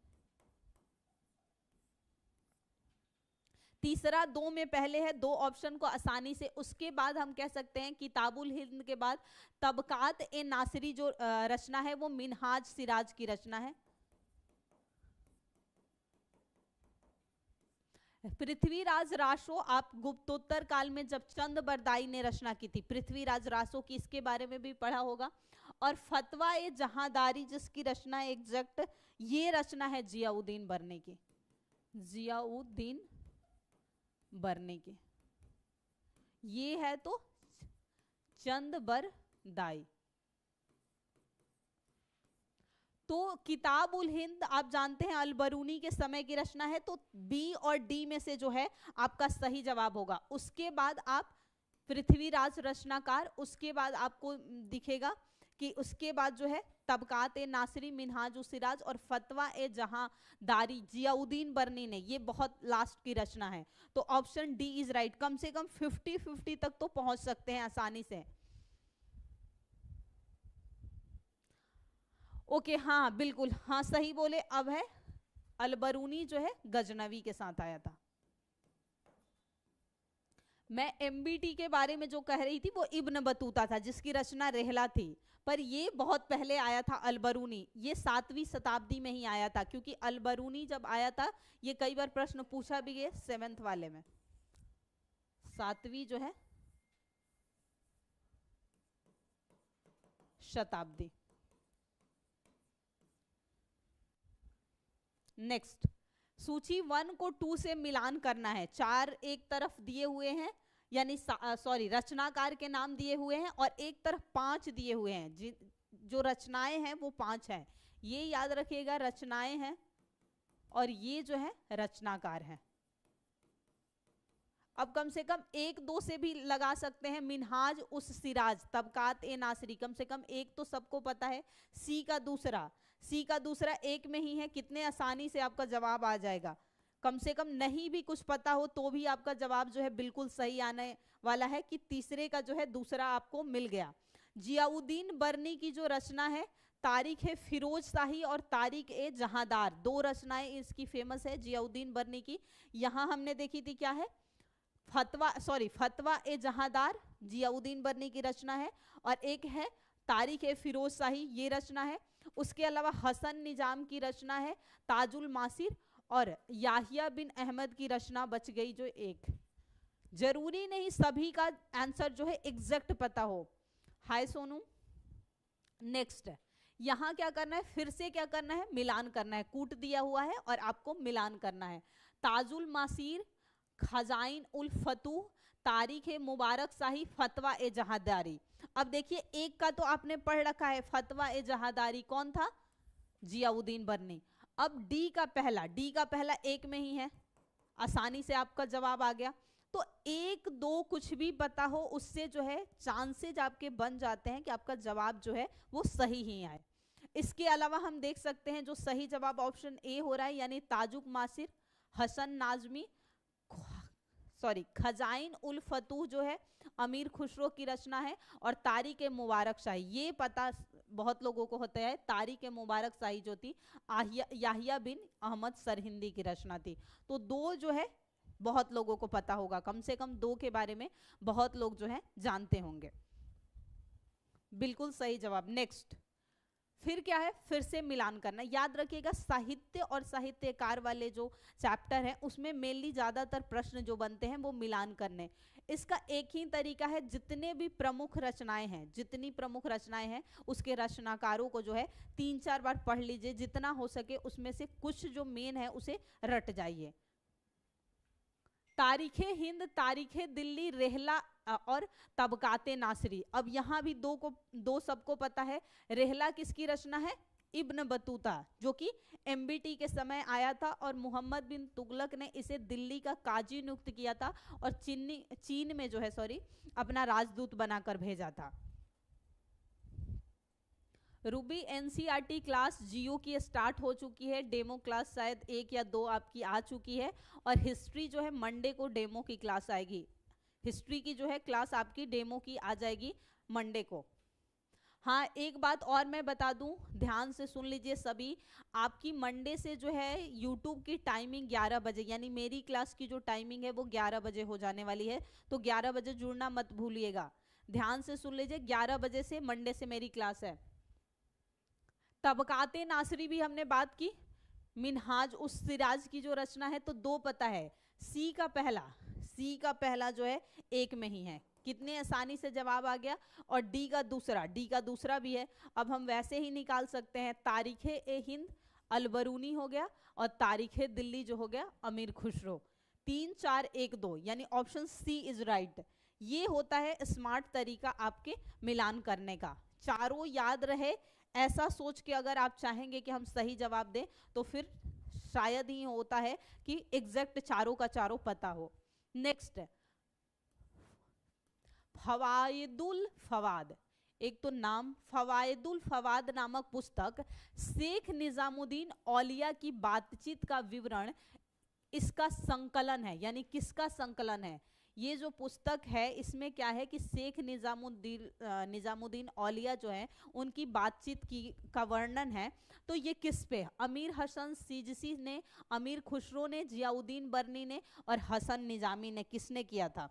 तीसरा दो में पहले है, दो ऑप्शन को आसानी से। उसके बाद हम कह सकते हैं किताबुल हिंद के बाद तबकात ए नासरी जो रचना है वो मिनहाज सिराज की रचना है। पृथ्वीराज रासो आप गुप्तोत्तर काल में जब चंद बरदाई ने रचना की थी, पृथ्वीराज रासो की, इसके बारे में भी पढ़ा होगा। और फतवा ए जहांदारी जिसकी रचना एग्जैक्ट ये रचना है जियाउद्दीन बरनी की। जियाउद्दीन बरनी की ये है तो चंद बरदाई। तो किताब उल हिंद आप जानते हैं अलबरूनी के समय की रचना है, तो बी और डी में से जो है आपका सही जवाब होगा। उसके बाद आप पृथ्वीराज रचनाकार, उसके बाद आपको दिखेगा कि उसके बाद जो है तबकात ए नासरी, मिनहाज उस सिराज और फतवा ए जहांदारी जियाउद्दीन बरनी ने, ये बहुत लास्ट की रचना है। तो ऑप्शन डी इज राइट। कम से कम 50-50 तक तो पहुंच सकते हैं आसानी से। ओके हाँ बिल्कुल, हाँ सही बोले। अब है अलबरूनी जो है गजनवी के साथ आया था। मैं एमबीटी के बारे में जो कह रही थी वो इब्न बतूता था जिसकी रचना रेहला थी, पर ये बहुत पहले आया था अलबरूनी। ये 7वीं शताब्दी में ही आया था, क्योंकि अलबरूनी जब आया था ये कई बार प्रश्न पूछा भी है 7th वाले में। 7वीं जो है शताब्दी। नेक्स्ट, सूची 1 को 2 से मिलान करना है। 4 एक तरफ दिए हुए हैं, यानी रचनाकार के नाम दिए हुए हैं, और एक तरफ 5 दिए हुए हैं। जो रचनाएं हैं वो 5 हैं, ये याद रखिएगा, रचनाएं हैं और ये जो है रचनाकार हैं। अब कम से कम 1-2 से भी लगा सकते हैं। मिनहाज उस सिराज, तबकात ए नासरी, कम से कम एक तो सबको पता है। सी का दूसरा एक में ही है, कितने आसानी से आपका जवाब आ जाएगा। कम से कम नहीं भी कुछ पता हो तो भी आपका जवाब जो है बिल्कुल सही आने वाला है कि तीसरे का जो है दूसरा आपको मिल गया। जियाउद्दीन बर्नी की जो रचना है, तारीख है फिरोज शाही और तारीख ए जहांदार, दो रचनाएं इसकी फेमस है जियाउद्दीन बर्नी की। यहां हमने देखी थी क्या है, फतवा ए जहांदार जियाउद्दीन बर्नी की रचना है, और एक है तारीख ए फिरोज शाही, ये रचना है। उसके अलावा हसन निजाम की रचना है ताजुल मासिर, और याहिया बिन अहमद की रचना बच गई जो एक। जरूरी नहीं सभी का आंसर जो है एग्जैक्ट पता हो। हाय सोनू। नेक्स्ट यहां क्या करना है, फिर से क्या करना है, मिलान करना है, कूट दिया हुआ है और आपको मिलान करना है। ताजुल मासीर, खजाइन उल फतूह, तारीख ए मुबारक शाही, फतवा ए जहादारी। अब देखिए एक का तो आपने पढ़ रखा है, फतवा ए जहादारी कौन था, जियाउद्दीन बर्नी। अब डी का पहला एक में ही है, आसानी से आपका जवाब आ गया। तो एक दो कुछ भी पता हो उससे जो है चांसेज आपके बन जाते हैं कि आपका जवाब जो है वो सही ही आए। इसके अलावा हम देख सकते हैं जो सही जवाब ऑप्शन ए हो रहा है, यानी ताजुक मासिर, हसन नाजमी, खजाइन उल फतूह जो है अमीर खुसरो की रचना है, और तारीख ए मुबारक शाही, ये पता बहुत लोगों को होता है, तारीख ए मुबारक शाही जो थी याहिया बिन अहमद सरहिंदी की रचना थी। तो दो जो है बहुत लोगों को पता होगा, कम से कम दो के बारे में बहुत लोग जो है जानते होंगे। बिल्कुल सही जवाब। नेक्स्ट फिर क्या है, फिर से मिलान करना। याद रखिएगा साहित्य और साहित्यकार वाले जो चैप्टर है उसमें मेनली ज्यादातर प्रश्न जो बनते हैं वो मिलान करने। इसका एक ही तरीका है, जितने भी प्रमुख रचनाएं हैं, जितनी प्रमुख रचनाएं हैं उसके रचनाकारों को जो है 3-4 बार पढ़ लीजिए, जितना हो सके उसमें से कुछ जो मेन है उसे रट जाइए। तारीखे हिंद, तारीखे दिल्ली, रेहला और तबकाते नासरी। अब यहाँ भी दो सबको पता है। रेहला किसकी रचना है, इब्न बतूता, जो कि एमबीटी के समय आया था और मोहम्मद बिन तुगलक ने इसे दिल्ली का काजी नियुक्त किया था और चीन में जो है अपना राजदूत बनाकर भेजा था। रूबी एनसीईआरटी क्लास जियो की स्टार्ट हो चुकी है, डेमो क्लास शायद 1 या 2 आपकी आ चुकी है, और हिस्ट्री जो है मंडे को डेमो की क्लास आएगी। हिस्ट्री की जो है क्लास आपकी डेमो की आ जाएगी मंडे को। हाँ एक बात और मैं बता दूं, ध्यान से सुन लीजिए सभी, आपकी मंडे से जो है यूट्यूब की टाइमिंग 11 बजे, यानी मेरी क्लास की जो टाइमिंग है वो 11 बजे हो जाने वाली है, तो 11 बजे जुड़ना मत भूलिएगा। ध्यान से सुन लीजिए, 11 बजे से मंडे से मेरी क्लास है। तबकाते नासरी भी हमने बात की, मिनहाज उस सिराज की जो रचना है, तो दो पता है, सी का पहला जो है एक में ही है, कितने आसानी से जवाब आ गया। और डी का दूसरा भी है। अब हम वैसे ही निकाल सकते हैं, तारीखे ए हिंद अलबरूनी हो गया और तारीखे दिल्ली जो हो गया अमीर खुसरो। 3 4 1 2 यानी ऑप्शन सी इज राइट। ये होता है स्मार्ट तरीका आपके मिलान करने का। चारों याद रहे ऐसा सोच के अगर आप चाहेंगे कि हम सही जवाब दें तो फिर शायद ही होता है कि एग्जैक्ट चारों का चारों पता हो। नेक्स्ट फवायदुल फवाद, एक तो नाम फवायदुल फवाद नामक पुस्तक शेख निजामुद्दीन औलिया की बातचीत का विवरण, इसका संकलन है, यानी किसका संकलन है। ये जो पुस्तक है इसमें क्या है कि शेख निजामुद्दीन औलिया जो है उनकी बातचीत की का वर्णन है। तो ये किस पे, अमीर हसन सीजसी ने, अमीर खुसरो ने, जियाउद्दीन बर्नी ने और हसन निजामी ने, किसने किया था।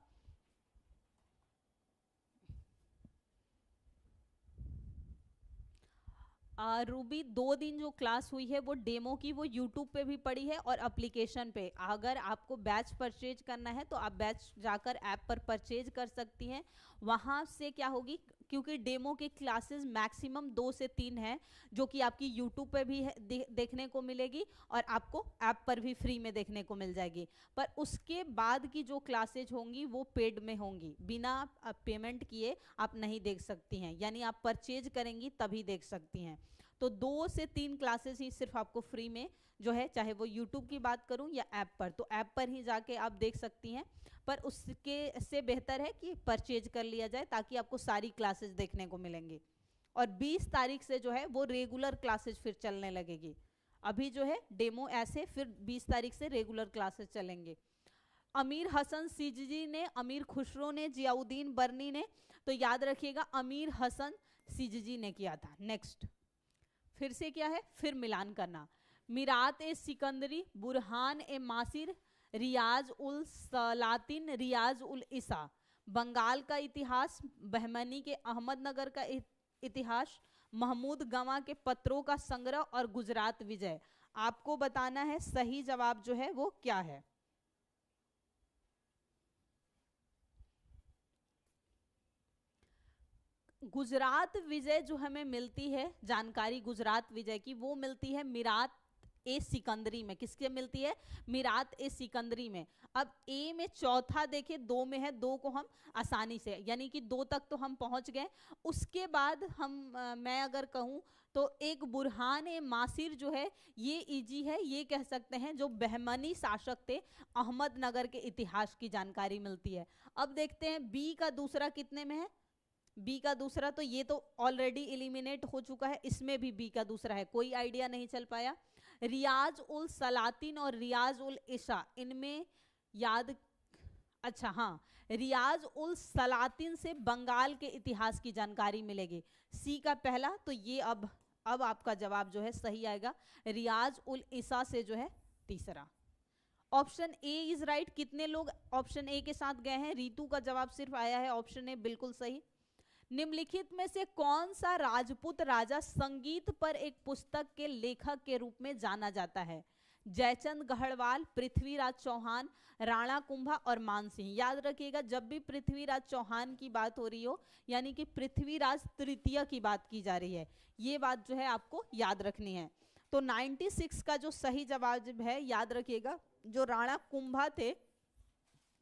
रूबी 2 दिन जो क्लास हुई है वो डेमो की, वो यूट्यूब पे भी पड़ी है और एप्लीकेशन पे। अगर आपको बैच परचेज करना है तो आप बैच जाकर ऐप पर परचेज कर सकती हैं। वहाँ से क्या होगी, क्योंकि डेमो की क्लासेस मैक्सिमम 2 से 3 हैं जो कि आपकी यूट्यूब पे भी है, देखने को मिलेगी और आपको ऐप पर भी फ्री में देखने को मिल जाएगी। पर उसके बाद की जो क्लासेज होंगी वो पेड में होंगी, बिना पेमेंट किए आप नहीं देख सकती हैं, यानी आप परचेज करेंगी तभी देख सकती हैं। तो 2 से 3 क्लासेस ही सिर्फ आपको फ्री में जो है, चाहे वो यूट्यूब की बात करूं या ऐप पर, तो ऐप पर ही जाके आप देख सकती हैं। पर उसके से बेहतर है कि परचेज कर लिया जाए ताकि आपको सारी क्लासेस देखने को मिलेंगी। और 20 तारीख से जो है वो रेगुलर क्लासेस फिर चलने लगेगी। अभी जो है डेमो ऐसे, फिर 20 तारीख से रेगुलर क्लासेस चलेंगे। अमीर हसन सिजजी ने, अमीर खुसरो ने, जियाउद्दीन बर्नी ने, तो याद रखिएगा अमीर हसन सिजजी ने किया था। नेक्स्ट फिर से क्या है, फिर मिलान करना। मिरात ए सिकंदरी, बुरहान ए मासिर, रियाज उल सलातिन, रियाज उल इसा, बंगाल का इतिहास, बहमनी के अहमदनगर का इतिहास, महमूद गवां के पत्रों का संग्रह और गुजरात विजय। आपको बताना है सही जवाब जो है वो क्या है। गुजरात विजय जो हमें मिलती है जानकारी गुजरात विजय की, वो मिलती है मिरात ए सिकंदरी में। किसके मिलती है, मिरात ए सिकंदरी में। अब ए में चौथा देखिए, 2 में है, 2 को हम आसानी से, यानी कि 2 तक तो हम पहुंच गए। उसके बाद हम मैं अगर कहूं तो एक बुरहान ए मासिर जो है ये इजी है, ये कह सकते हैं, जो बहमनी शासक थे, अहमदनगर के इतिहास की जानकारी मिलती है। अब देखते हैं बी का दूसरा कितने में है। बी का दूसरा तो ये तो ऑलरेडी एलिमिनेट हो चुका है, इसमें भी बी का दूसरा है, कोई आइडिया नहीं चल पाया। रियाज उल सलातिन और रियाज उल इशा, इनमें याद, अच्छा हाँ, रियाज उल सलातिन से बंगाल के इतिहास की जानकारी मिलेगी। सी का पहला, तो ये अब आपका जवाब जो है सही आएगा, रियाज उल इशा से जो है तीसरा। Option A is right. कितने लोग ऑप्शन ए के साथ गए हैं, रीतू का जवाब सिर्फ आया है ऑप्शन ए, बिल्कुल सही। निम्नलिखित में से कौन सा राजपूत राजा संगीत पर एक पुस्तक के लेखक के रूप में जाना जाता है। जयचंद गढ़वाल, पृथ्वीराज चौहान, राणा कुंभा और मानसिंह। याद रखिएगा जब भी पृथ्वीराज चौहान की बात हो रही हो, यानी कि पृथ्वीराज तृतीय की बात की जा रही है, ये बात जो है आपको याद रखनी है। तो 96 का जो सही जवाब है, याद रखिएगा, जो राणा कुंभा थे,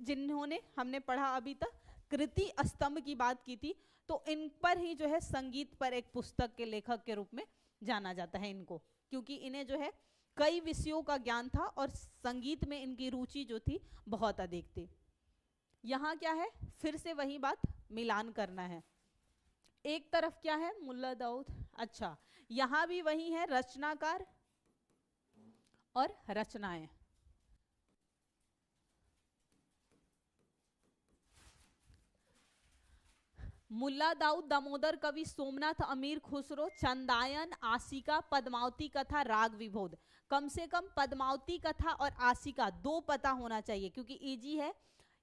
जिन्होंने हमने पढ़ा अभी तक कृति स्तंभ की बात की थी, तो इन पर ही जो है संगीत पर एक पुस्तक के लेखक के रूप में जाना जाता है इनको, क्योंकि इन्हें जो है कई विषयों का ज्ञान था और संगीत में इनकी रुचि जो थी बहुत अधिक थी। यहाँ क्या है, फिर से वही बात मिलान करना है। एक तरफ क्या है, मुल्ला दाऊद, अच्छा यहाँ भी वही है, रचनाकार और रचनाएं। मुल्ला दाऊद, दामोदर कवि, सोमनाथ, अमीर खुसरो, चंदायन, आशिका, पद्मावती कथा, राग विभोद। कम से कम पद्मावती कथा और आशिका 2 पता होना चाहिए, क्योंकि इजी है।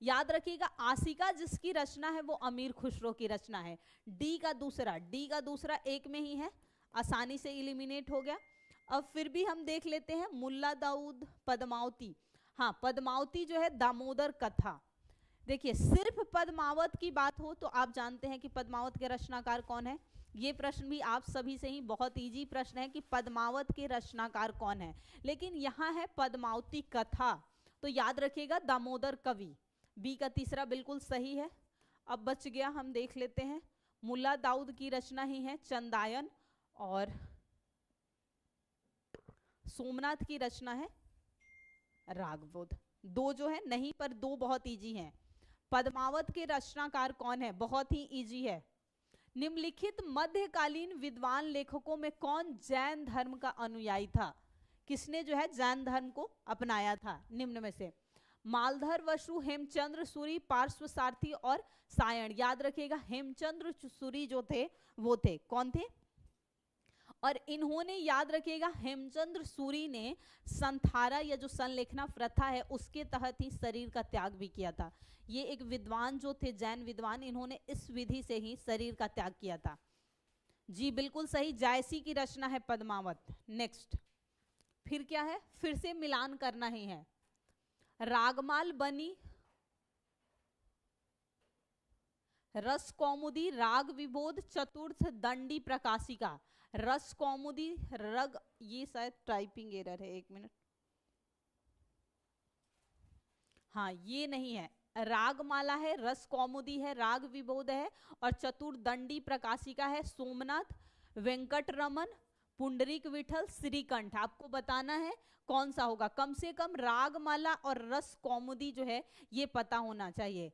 याद रखिएगा आशिका जिसकी रचना है वो अमीर खुसरो की रचना है। डी का दूसरा एक में ही है, आसानी से इलिमिनेट हो गया। अब फिर भी हम देख लेते हैं मुल्ला दाऊद, पद्मावती। हाँ, पद्मावती जो है दामोदर कथा। देखिए सिर्फ पद्मावत की बात हो तो आप जानते हैं कि पद्मावत के रचनाकार कौन है। ये प्रश्न भी आप सभी से ही बहुत इजी प्रश्न है कि पद्मावत के रचनाकार कौन है, लेकिन यहाँ है पद्मावती कथा, तो याद रखिएगा दामोदर कवि। बी का तीसरा बिल्कुल सही है। अब बच गया, हम देख लेते हैं, मुल्ला दाऊद की रचना ही है चंदायन और सोमनाथ की रचना है रागबोध। 2 जो है नहीं, पर 2 बहुत इजी हैं। पद्मावत के रचनाकार कौन है, बहुत ही इजी है। निम्नलिखित मध्यकालीन विद्वान लेखकों में कौन जैन धर्म का अनुयायी था। किसने जो है जैन धर्म को अपनाया था निम्न में से। मालधर वसु, हेमचंद्र सूरी, पार्श्वसारथी और सायण। याद रखिएगा हेमचंद्र सूरी जो थे वो थे, कौन थे, और इन्होंने याद रखिएगा हेमचंद्र सूरी ने संथारा या जो संलेखना प्रथा है उसके तहत ही शरीर का त्याग भी किया था। ये एक विद्वान जो थे जैन विद्वान, इन्होंने इस विधि से ही शरीर का त्याग किया था। जी बिल्कुल सही, जायसी की रचना है पद्मावत। नेक्स्ट फिर क्या है, फिर से मिलान करना ही है। रागमाल बनी, रस कौमुदी, राग विबोध, चतुर्थ दंडी प्रकाशिका। रस कौमुदी, रग, ये शायद टाइपिंग एरर है, 1 मिनट, हाँ ये नहीं है, रागमाला है, रस कौमुदी है, राग विबोध है और चतुर्दंडी प्रकाशिका है सोमनाथ, वेंकटरमन, पुंडरीक विठल, श्रीकंठ। आपको बताना है कौन सा होगा, कम से कम रागमाला और रस कौमुदी जो है ये पता होना चाहिए।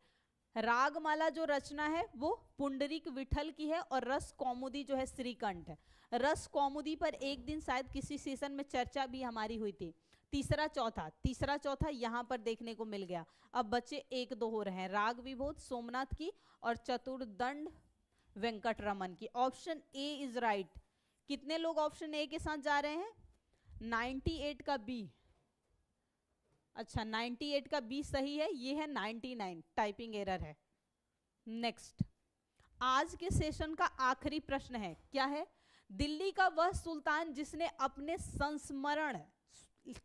रागमाला जो रचना है वो पुंडरीक विठल की है और रस कौमुदी जो है श्रीकंठ। रस कौमुदी पर एक दिन शायद किसी सेशन में चर्चा भी हमारी हुई थी। तीसरा चौथा यहाँ पर देखने को मिल गया। अब बच्चे 1-2 हो रहे हैं, राग विभोद सोमनाथ की और चतुर्दंड वेंकटरमन की। Option A is right. कितने लोग ऑप्शन ए के साथ जा रहे हैं? 98 का बी। अच्छा 98 का बी सही है, ये है 99, टाइपिंग एरर है। नेक्स्ट, आज के सेशन का आखिरी प्रश्न है, क्या है? दिल्ली का वह सुल्तान जिसने अपने संस्मरण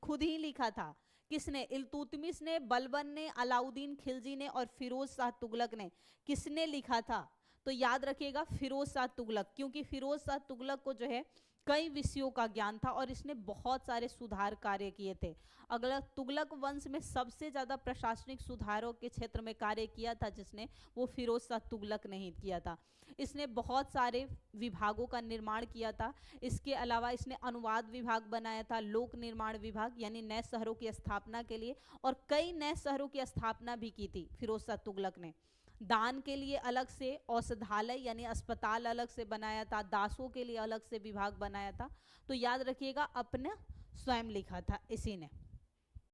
खुद ही लिखा था, किसने? इल्तुतमिश ने, बलबन ने, अलाउद्दीन खिलजी ने और फिरोज शाह तुगलक ने। किसने लिखा था? तो याद रखिएगा फिरोज शाह तुगलक, क्योंकि फिरोज शाह तुगलक को जो है कई विषयों का ज्ञान था और इसने बहुत सारे सुधार कार्य किए थे। अगला, तुगलक वंश में सबसे ज्यादा प्रशासनिक सुधारों के क्षेत्र में कार्य किया था जिसने, वो फिरोज शाह तुगलक ने ही किया था। इसने बहुत सारे विभागों का निर्माण किया था। इसके अलावा इसने अनुवाद विभाग बनाया था, लोक निर्माण विभाग यानी नए शहरों की स्थापना के लिए, और कई नए शहरों की स्थापना भी की थी फिरोज शाह तुगलक ने। दान के लिए अलग से औषधालय यानी अस्पताल अलग से बनाया था, दासों के लिए अलग से विभाग बनाया था। तो याद रखिएगा अपने स्वयं लिखा था इसी ने।